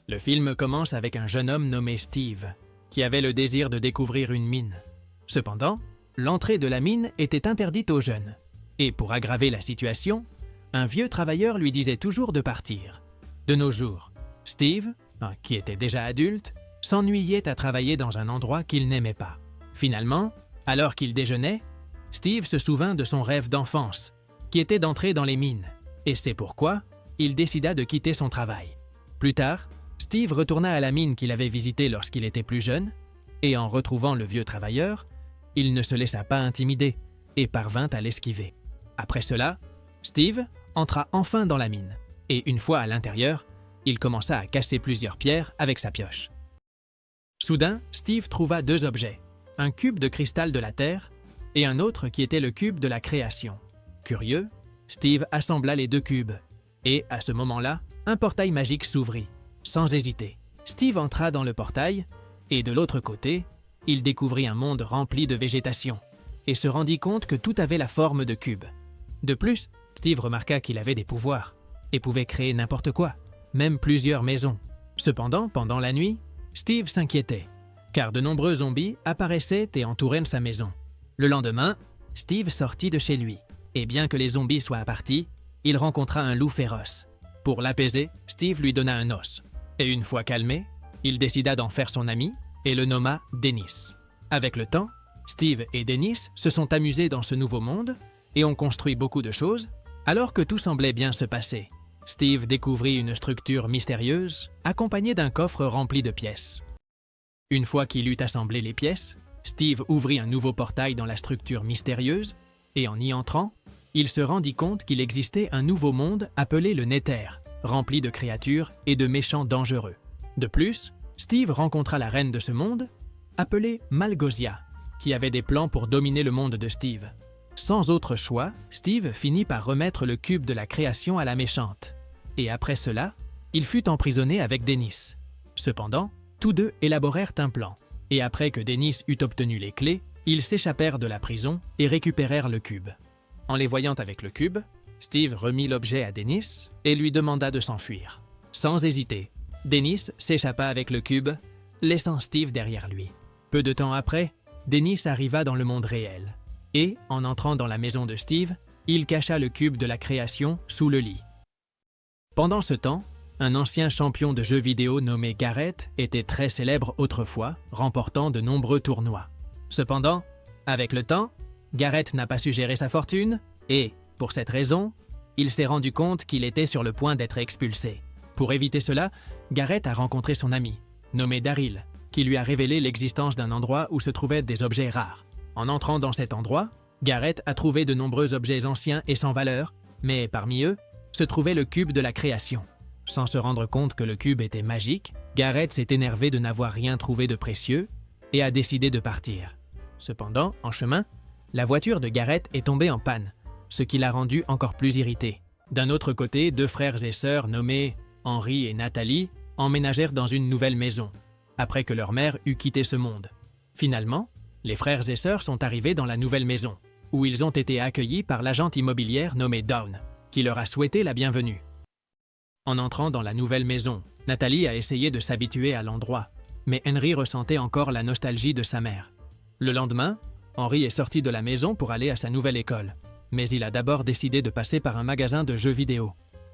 Le film commence avec un jeune homme nommé Steve, qui avait le désir de découvrir une mine. Cependant, l'entrée de la mine était interdite aux jeunes. Et pour aggraver la situation, un vieux travailleur lui disait toujours de partir. De nos jours, Steve, qui était déjà adulte, s'ennuyait à travailler dans un endroit qu'il n'aimait pas. Finalement, alors qu'il déjeunait, Steve se souvint de son rêve d'enfance, qui était d'entrer dans les mines, et c'est pourquoi il décida de quitter son travail. Plus tard, Steve retourna à la mine qu'il avait visitée lorsqu'il était plus jeune, et en retrouvant le vieux travailleur, il ne se laissa pas intimider et parvint à l'esquiver. Après cela, Steve entra enfin dans la mine, et une fois à l'intérieur, il commença à casser plusieurs pierres avec sa pioche. Soudain, Steve trouva deux objets, un cube de cristal de la Terre et un autre qui était le cube de la création. Curieux, Steve assembla les deux cubes, et à ce moment-là, un portail magique s'ouvrit. Sans hésiter, Steve entra dans le portail, et de l'autre côté, il découvrit un monde rempli de végétation, et se rendit compte que tout avait la forme de cubes. De plus, Steve remarqua qu'il avait des pouvoirs, et pouvait créer n'importe quoi, même plusieurs maisons. Cependant, pendant la nuit, Steve s'inquiétait, car de nombreux zombies apparaissaient et entouraient sa maison. Le lendemain, Steve sortit de chez lui, et bien que les zombies soient partis, il rencontra un loup féroce. Pour l'apaiser, Steve lui donna un os, et une fois calmé, il décida d'en faire son ami et le nomma Dennis. Avec le temps, Steve et Dennis se sont amusés dans ce nouveau monde et ont construit beaucoup de choses, alors que tout semblait bien se passer. Steve découvrit une structure mystérieuse, accompagnée d'un coffre rempli de pièces. Une fois qu'il eut assemblé les pièces, Steve ouvrit un nouveau portail dans la structure mystérieuse, et en y entrant, il se rendit compte qu'il existait un nouveau monde appelé le Nether, rempli de créatures et de méchants dangereux. De plus, Steve rencontra la reine de ce monde, appelée Malgosia, qui avait des plans pour dominer le monde de Steve. Sans autre choix, Steve finit par remettre le cube de la création à la méchante. Et après cela, il fut emprisonné avec Dennis. Cependant, tous deux élaborèrent un plan. Et après que Dennis eut obtenu les clés, ils s'échappèrent de la prison et récupérèrent le cube. En les voyant avec le cube, Steve remit l'objet à Dennis et lui demanda de s'enfuir. Sans hésiter, Dennis s'échappa avec le cube, laissant Steve derrière lui. Peu de temps après, Dennis arriva dans le monde réel. Et, en entrant dans la maison de Steve, il cacha le cube de la création sous le lit. Pendant ce temps, un ancien champion de jeux vidéo nommé Garrett était très célèbre autrefois, remportant de nombreux tournois. Cependant, avec le temps, Garrett n'a pas su gérer sa fortune et, pour cette raison, il s'est rendu compte qu'il était sur le point d'être expulsé. Pour éviter cela, Garrett a rencontré son ami, nommé Daryl, qui lui a révélé l'existence d'un endroit où se trouvaient des objets rares. En entrant dans cet endroit, Garrett a trouvé de nombreux objets anciens et sans valeur, mais parmi eux, se trouvait le cube de la création. Sans se rendre compte que le cube était magique, Garrett s'est énervé de n'avoir rien trouvé de précieux et a décidé de partir. Cependant, en chemin, la voiture de Garrett est tombée en panne, ce qui l'a rendu encore plus irrité. D'un autre côté, deux frères et sœurs nommés Henry et Nathalie emménagèrent dans une nouvelle maison, après que leur mère eut quitté ce monde. Finalement, les frères et sœurs sont arrivés dans la nouvelle maison, où ils ont été accueillis par l'agente immobilière nommée Dawn, qui leur a souhaité la bienvenue. En entrant dans la nouvelle maison, Nathalie a essayé de s'habituer à l'endroit, mais Henry ressentait encore la nostalgie de sa mère. Le lendemain, Henry est sorti de la maison pour aller à sa nouvelle école, mais il a d'abord décidé de passer par un magasin de jeux vidéo.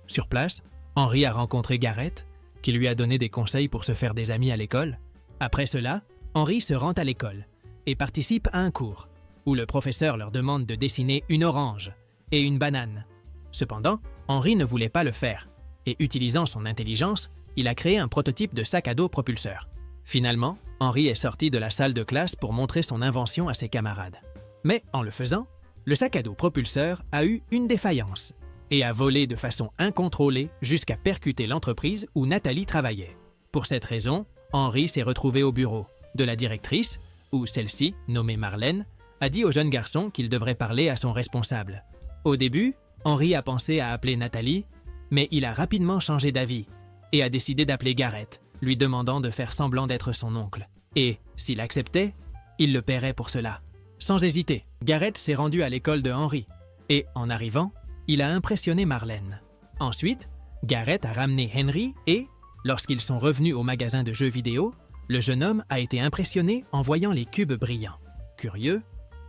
Sur place, Henry a rencontré Garrett, qui lui a donné des conseils pour se faire des amis à l'école. Après cela, Henry se rend à l'école et participe à un cours, où le professeur leur demande de dessiner une orange et une banane. Cependant, Henry ne voulait pas le faire, et utilisant son intelligence, il a créé un prototype de sac à dos propulseur. Finalement, Henry est sorti de la salle de classe pour montrer son invention à ses camarades. Mais en le faisant, le sac à dos propulseur a eu une défaillance et a volé de façon incontrôlée jusqu'à percuter l'entreprise où Nathalie travaillait. Pour cette raison, Henry s'est retrouvé au bureau de la directrice, où celle-ci, nommée Marlène, a dit au jeune garçon qu'il devrait parler à son responsable. Au début, Henry a pensé à appeler Nathalie, mais il a rapidement changé d'avis et a décidé d'appeler Garrett, lui demandant de faire semblant d'être son oncle. Et, s'il acceptait, il le paierait pour cela. Sans hésiter, Garrett s'est rendu à l'école de Henry, et en arrivant, il a impressionné Marlène. Ensuite, Garrett a ramené Henry et, Lorsqu'ils sont revenus au magasin de jeux vidéo, le jeune homme a été impressionné en voyant les cubes brillants. Curieux,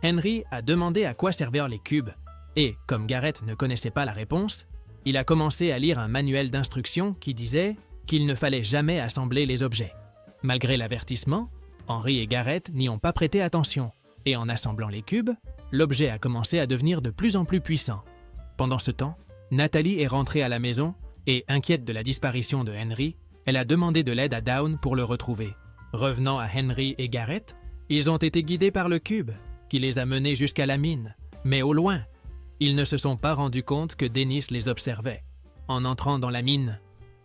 Henry a demandé à quoi servaient les cubes et, comme Garrett ne connaissait pas la réponse, il a commencé à lire un manuel d'instructions qui disait qu'il ne fallait jamais assembler les objets. Malgré l'avertissement, Henry et Garrett n'y ont pas prêté attention et en assemblant les cubes, l'objet a commencé à devenir de plus en plus puissant. Pendant ce temps, Natalie est rentrée à la maison et, inquiète de la disparition de Henry, elle a demandé de l'aide à Dawn pour le retrouver. Revenant à Henry et Garrett, ils ont été guidés par le cube, qui les a menés jusqu'à la mine, mais au loin. Ils ne se sont pas rendus compte que Dennis les observait. En entrant dans la mine,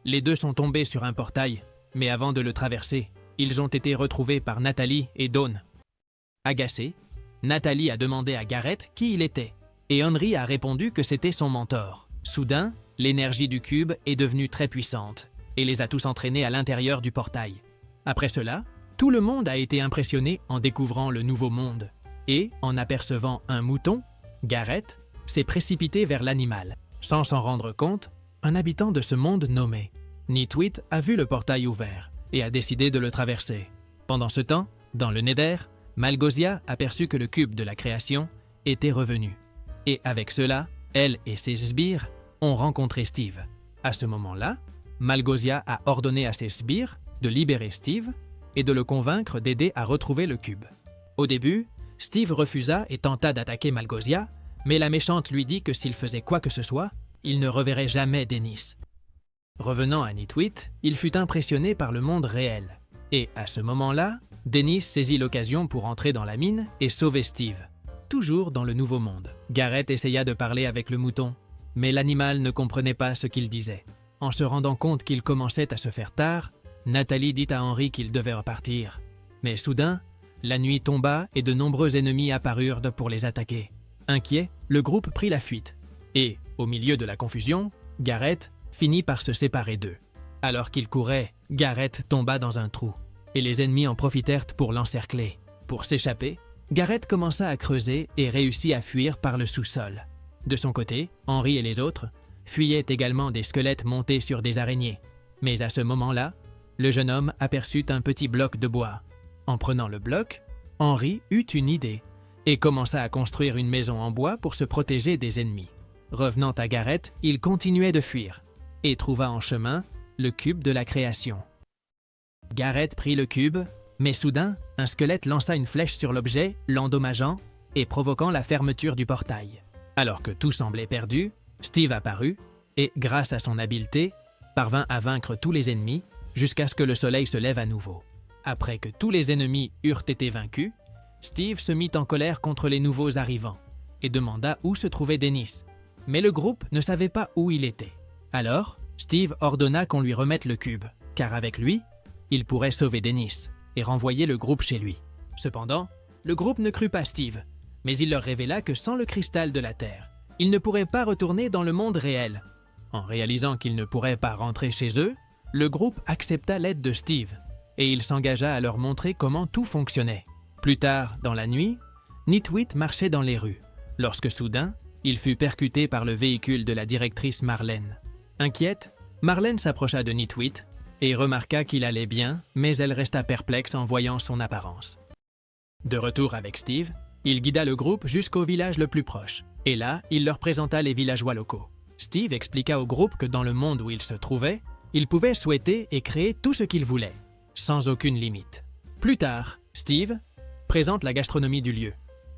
les deux sont tombés sur un portail, mais avant de le traverser, ils ont été retrouvés par Natalie et Dawn. Agacée, Natalie a demandé à Garrett qui il était, et Henry a répondu que c'était son mentor. Soudain, l'énergie du cube est devenue très puissante et les a tous entraînés à l'intérieur du portail. Après cela, tout le monde a été impressionné en découvrant le nouveau monde. Et, en apercevant un mouton, Garrett s'est précipité vers l'animal. Sans s'en rendre compte, un habitant de ce monde nommé Nitwit a vu le portail ouvert et a décidé de le traverser. Pendant ce temps, dans le Nether, Malgosia a perçu que le cube de la création était revenu. Et avec cela, elle et ses sbires ont rencontré Steve. À ce moment-là, Malgosia a ordonné à ses sbires de libérer Steve et de le convaincre d'aider à retrouver le cube. Au début, Steve refusa et tenta d'attaquer Malgosia, mais la méchante lui dit que s'il faisait quoi que ce soit, il ne reverrait jamais Dennis. Revenant à Nitwit, il fut impressionné par le monde réel. Et à ce moment-là, Dennis saisit l'occasion pour entrer dans la mine et sauver Steve. Toujours dans le nouveau monde. Garrett essaya de parler avec le mouton, mais l'animal ne comprenait pas ce qu'il disait. En se rendant compte qu'il commençait à se faire tard, Natalie dit à Henry qu'il devait repartir. Mais soudain, la nuit tomba et de nombreux ennemis apparurent pour les attaquer. Inquiet, le groupe prit la fuite. Et, au milieu de la confusion, Garrett finit par se séparer d'eux. Alors qu'il courait, Garrett tomba dans un trou, et les ennemis en profitèrent pour l'encercler. Pour s'échapper, Garrett commença à creuser et réussit à fuir par le sous-sol. De son côté, Henry et les autres fuyaient également des squelettes montés sur des araignées. Mais à ce moment-là, le jeune homme aperçut un petit bloc de bois. En prenant le bloc, Henry eut une idée et commença à construire une maison en bois pour se protéger des ennemis. Revenant à Garrett, il continuait de fuir et trouva en chemin le cube de la création. Garrett prit le cube, mais soudain, un squelette lança une flèche sur l'objet, l'endommageant et provoquant la fermeture du portail. Alors que tout semblait perdu, Steve apparut et, grâce à son habileté, parvint à vaincre tous les ennemis jusqu'à ce que le soleil se lève à nouveau. Après que tous les ennemis eurent été vaincus, Steve se mit en colère contre les nouveaux arrivants et demanda où se trouvait Dennis. Mais le groupe ne savait pas où il était. Alors, Steve ordonna qu'on lui remette le cube, car avec lui, il pourrait sauver Dennis et renvoyer le groupe chez lui. Cependant, le groupe ne crut pas Steve, mais il leur révéla que sans le cristal de la Terre, ils ne pourraient pas retourner dans le monde réel. En réalisant qu'ils ne pourraient pas rentrer chez eux, le groupe accepta l'aide de Steve et il s'engagea à leur montrer comment tout fonctionnait. Plus tard, dans la nuit, Nitwit marchait dans les rues, lorsque soudain, il fut percuté par le véhicule de la directrice Marlène. Inquiète, Marlène s'approcha de Nitwit et remarqua qu'il allait bien, mais elle resta perplexe en voyant son apparence. De retour avec Steve, il guida le groupe jusqu'au village le plus proche, et là, il leur présenta les villageois locaux. Steve expliqua au groupe que dans le monde où il se trouvait, il pouvait souhaiter et créer tout ce qu'il voulait, sans aucune limite. Plus tard, Steve présente la gastronomie du lieu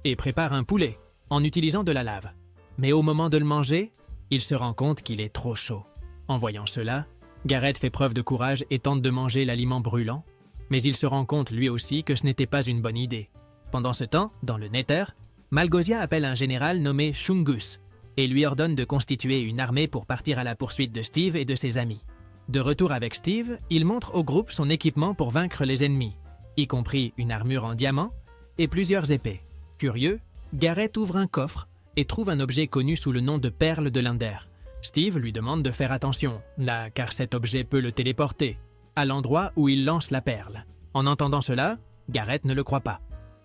et prépare un poulet en utilisant de la lave. Mais au moment de le manger, il se rend compte qu'il est trop chaud. En voyant cela, Garrett fait preuve de courage et tente de manger l'aliment brûlant, mais il se rend compte lui aussi que ce n'était pas une bonne idée. Pendant ce temps, dans le Nether, Malgosia appelle un général nommé Chungus et lui ordonne de constituer une armée pour partir à la poursuite de Steve et de ses amis. De retour avec Steve, il montre au groupe son équipement pour vaincre les ennemis, y compris une armure en diamant et plusieurs épées. Curieux, Garrett ouvre un coffre et trouve un objet connu sous le nom de perle de l'Under. Steve lui demande de faire attention, là, car cet objet peut le téléporter, à l'endroit où il lance la perle. En entendant cela, Garrett ne le croit pas,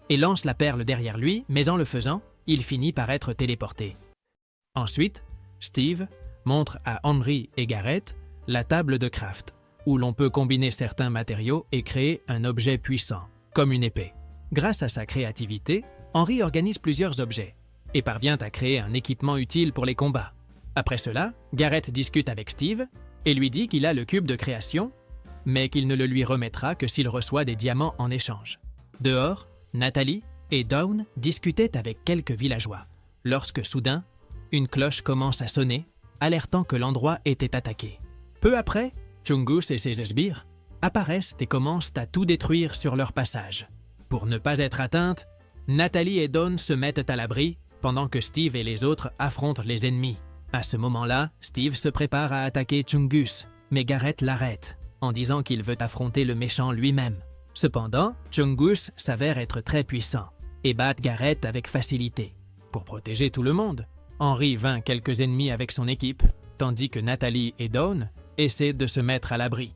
et lance la perle derrière lui, mais en le faisant, il finit par être téléporté. Ensuite, Steve montre à Henry et Garrett la table de craft, où l'on peut combiner certains matériaux et créer un objet puissant, comme une épée. Grâce à sa créativité, Henry organise plusieurs objets et parvient à créer un équipement utile pour les combats. Après cela, Garrett discute avec Steve et lui dit qu'il a le cube de création, mais qu'il ne le lui remettra que s'il reçoit des diamants en échange. Dehors, Natalie et Dawn discutaient avec quelques villageois, lorsque soudain, une cloche commence à sonner, alertant que l'endroit était attaqué. Peu après, Chungus et ses sbires apparaissent et commencent à tout détruire sur leur passage. Pour ne pas être atteintes, Natalie et Dawn se mettent à l'abri pendant que Steve et les autres affrontent les ennemis. À ce moment-là, Steve se prépare à attaquer Chungus, mais Garrett l'arrête en disant qu'il veut affronter le méchant lui-même. Cependant, Chungus s'avère être très puissant et bat Garrett avec facilité. Pour protéger tout le monde, Henry vainc quelques ennemis avec son équipe, tandis que Natalie et Dawn essaient de se mettre à l'abri.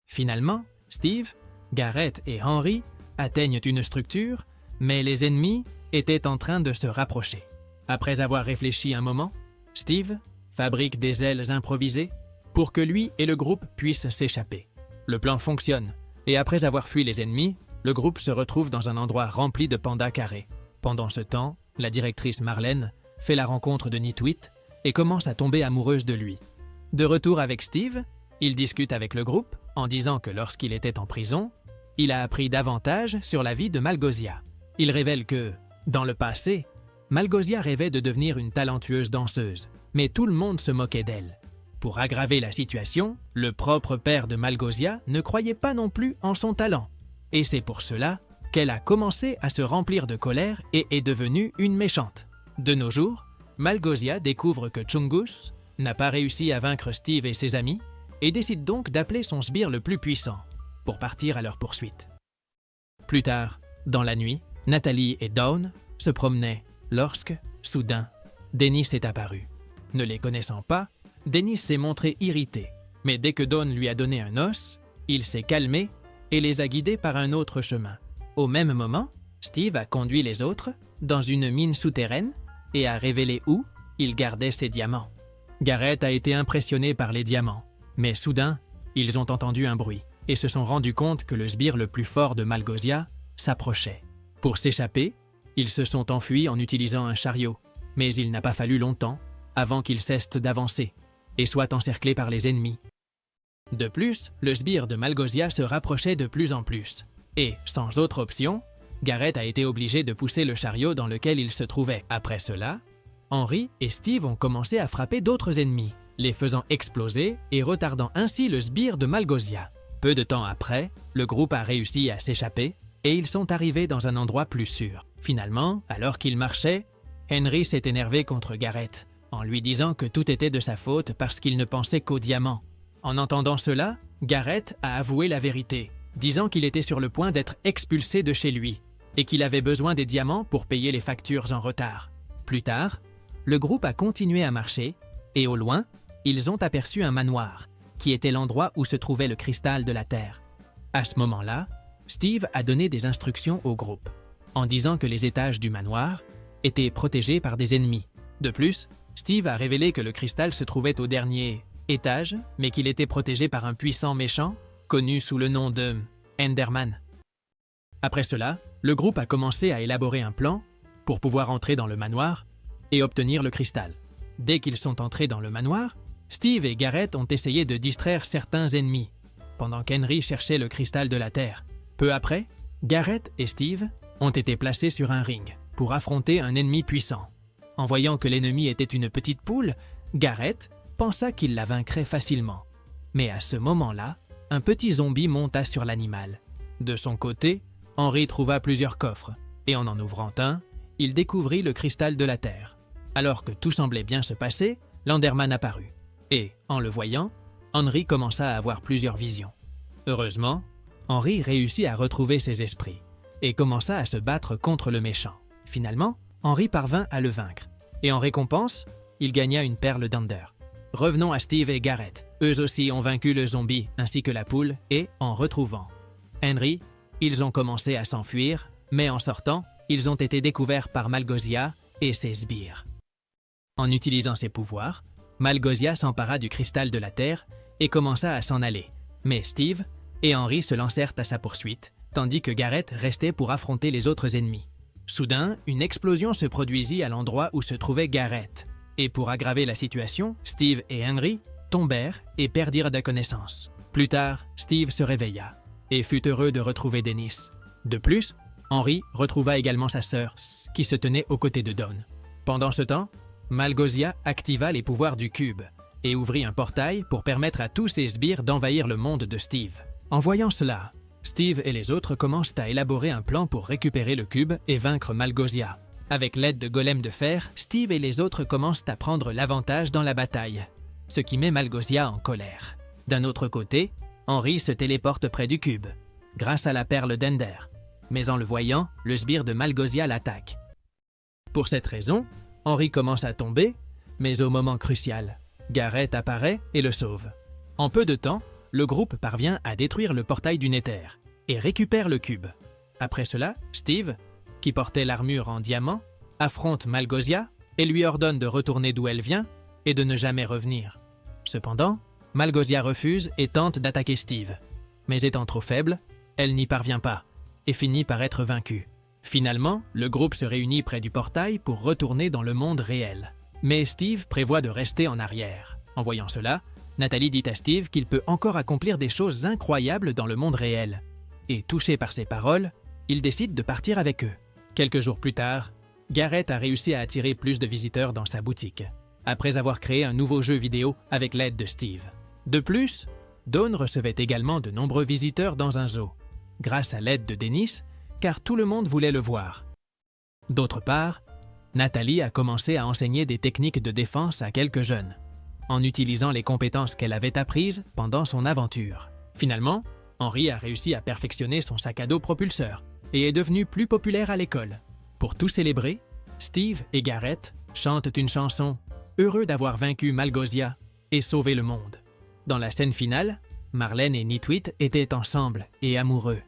Finalement, Steve, Garrett et Henry atteignent une structure, mais les ennemis étaient en train de se rapprocher. Après avoir réfléchi un moment, Steve fabrique des ailes improvisées pour que lui et le groupe puissent s'échapper. Le plan fonctionne, et après avoir fui les ennemis, le groupe se retrouve dans un endroit rempli de pandas carrés. Pendant ce temps, la directrice Marlène fait la rencontre de Nitwit et commence à tomber amoureuse de lui. De retour avec Steve, il discute avec le groupe en disant que lorsqu'il était en prison, il a appris davantage sur la vie de Malgosia. Il révèle que, dans le passé, Malgosia rêvait de devenir une talentueuse danseuse, mais tout le monde se moquait d'elle. Pour aggraver la situation, le propre père de Malgosia ne croyait pas non plus en son talent, et c'est pour cela qu'elle a commencé à se remplir de colère et est devenue une méchante. De nos jours, Malgosia découvre que Chungus n'a pas réussi à vaincre Steve et ses amis et décide donc d'appeler son sbire le plus puissant pour partir à leur poursuite. Plus tard, dans la nuit, Natalie et Dawn se promenaient lorsque, soudain, Dennis est apparu. Ne les connaissant pas, Dennis s'est montré irrité, mais dès que Dawn lui a donné un os, il s'est calmé et les a guidés par un autre chemin. Au même moment, Steve a conduit les autres dans une mine souterraine et a révélé où il gardait ses diamants. Garrett a été impressionné par les diamants, mais soudain, ils ont entendu un bruit et se sont rendus compte que le sbire le plus fort de Malgosia s'approchait. Pour s'échapper, ils se sont enfuis en utilisant un chariot, mais il n'a pas fallu longtemps avant qu'ils cessent d'avancer et soient encerclés par les ennemis. De plus, le sbire de Malgosia se rapprochait de plus en plus, et, sans autre option, Garrett a été obligé de pousser le chariot dans lequel il se trouvait. Après cela, Henry et Steve ont commencé à frapper d'autres ennemis, les faisant exploser et retardant ainsi le sbire de Malgosia. Peu de temps après, le groupe a réussi à s'échapper et ils sont arrivés dans un endroit plus sûr. Finalement, alors qu'ils marchaient, Henry s'est énervé contre Garrett, en lui disant que tout était de sa faute parce qu'il ne pensait qu'aux diamants. En entendant cela, Garrett a avoué la vérité, disant qu'il était sur le point d'être expulsé de chez lui et qu'il avait besoin des diamants pour payer les factures en retard. Plus tard, le groupe a continué à marcher et au loin, ils ont aperçu un manoir, qui était l'endroit où se trouvait le cristal de la Terre. À ce moment-là, Steve a donné des instructions au groupe, en disant que les étages du manoir étaient protégés par des ennemis. De plus, Steve a révélé que le cristal se trouvait au dernier étage, mais qu'il était protégé par un puissant méchant, connu sous le nom de Enderman. Après cela, le groupe a commencé à élaborer un plan pour pouvoir entrer dans le manoir et obtenir le cristal. Dès qu'ils sont entrés dans le manoir, Steve et Garrett ont essayé de distraire certains ennemis, pendant qu'Henry cherchait le cristal de la Terre. Peu après, Garrett et Steve ont été placés sur un ring pour affronter un ennemi puissant. En voyant que l'ennemi était une petite poule, Garrett pensa qu'il la vaincrait facilement. Mais à ce moment-là, un petit zombie monta sur l'animal. De son côté, Henry trouva plusieurs coffres, et en ouvrant un, il découvrit le cristal de la Terre. Alors que tout semblait bien se passer, l'Enderman apparut. Et, en le voyant, Henry commença à avoir plusieurs visions. Heureusement, Henry réussit à retrouver ses esprits et commença à se battre contre le méchant. Finalement, Henry parvint à le vaincre, et en récompense, il gagna une perle d'Ender. Revenons à Steve et Garrett. Eux aussi ont vaincu le zombie ainsi que la poule et, en retrouvant Henry, ils ont commencé à s'enfuir, mais en sortant, ils ont été découverts par Malgosia et ses sbires. En utilisant ses pouvoirs, Malgosia s'empara du cristal de la Terre et commença à s'en aller, Mais Steve et Henry se lancèrent à sa poursuite, tandis que Garrett restait pour affronter les autres ennemis. Soudain, une explosion se produisit à l'endroit où se trouvait Garrett. Et pour aggraver la situation, Steve et Henry tombèrent et perdirent de connaissance. Plus tard, Steve se réveilla et fut heureux de retrouver Dennis. De plus, Henry retrouva également sa sœur, qui se tenait aux côtés de Dawn. Pendant ce temps, Malgozia activa les pouvoirs du cube et ouvrit un portail pour permettre à tous ses sbires d'envahir le monde de Steve. En voyant cela, Steve et les autres commencent à élaborer un plan pour récupérer le cube et vaincre Malgozia. Avec l'aide de golems de fer, Steve et les autres commencent à prendre l'avantage dans la bataille, ce qui met Malgozia en colère. D'un autre côté, Henry se téléporte près du cube, grâce à la perle d'Ender. Mais en le voyant, le sbire de Malgozia l'attaque. Pour cette raison, Henry commence à tomber, mais au moment crucial, Garrett apparaît et le sauve. En peu de temps, le groupe parvient à détruire le portail du Nether et récupère le cube. Après cela, Steve, qui portait l'armure en diamant, affronte Malgozia et lui ordonne de retourner d'où elle vient et de ne jamais revenir. Cependant, Malgozia refuse et tente d'attaquer Steve. Mais étant trop faible, elle n'y parvient pas et finit par être vaincue. Finalement, le groupe se réunit près du portail pour retourner dans le monde réel. Mais Steve prévoit de rester en arrière. En voyant cela, Natalie dit à Steve qu'il peut encore accomplir des choses incroyables dans le monde réel. Et touché par ces paroles, il décide de partir avec eux. Quelques jours plus tard, Garrett a réussi à attirer plus de visiteurs dans sa boutique, après avoir créé un nouveau jeu vidéo avec l'aide de Steve. De plus, Dawn recevait également de nombreux visiteurs dans un zoo, grâce à l'aide de Dennis, car tout le monde voulait le voir. D'autre part, Natalie a commencé à enseigner des techniques de défense à quelques jeunes, en utilisant les compétences qu'elle avait apprises pendant son aventure. Finalement, Henry a réussi à perfectionner son sac à dos propulseur et est devenu plus populaire à l'école. Pour tout célébrer, Steve et Garrett chantent une chanson « Heureux d'avoir vaincu Malgozia et sauvé le monde ». Dans la scène finale, Marlène et Nitwit étaient ensemble et amoureux.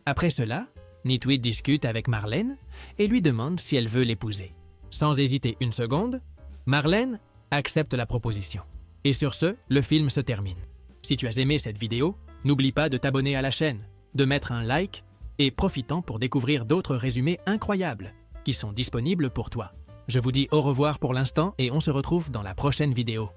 Après cela, Nitwit discute avec Marlène et lui demande si elle veut l'épouser. Sans hésiter une seconde, Marlène accepte la proposition. Et sur ce, le film se termine. Si tu as aimé cette vidéo, n'oublie pas de t'abonner à la chaîne, de mettre un like et profite-en pour découvrir d'autres résumés incroyables qui sont disponibles pour toi. Je vous dis au revoir pour l'instant et on se retrouve dans la prochaine vidéo.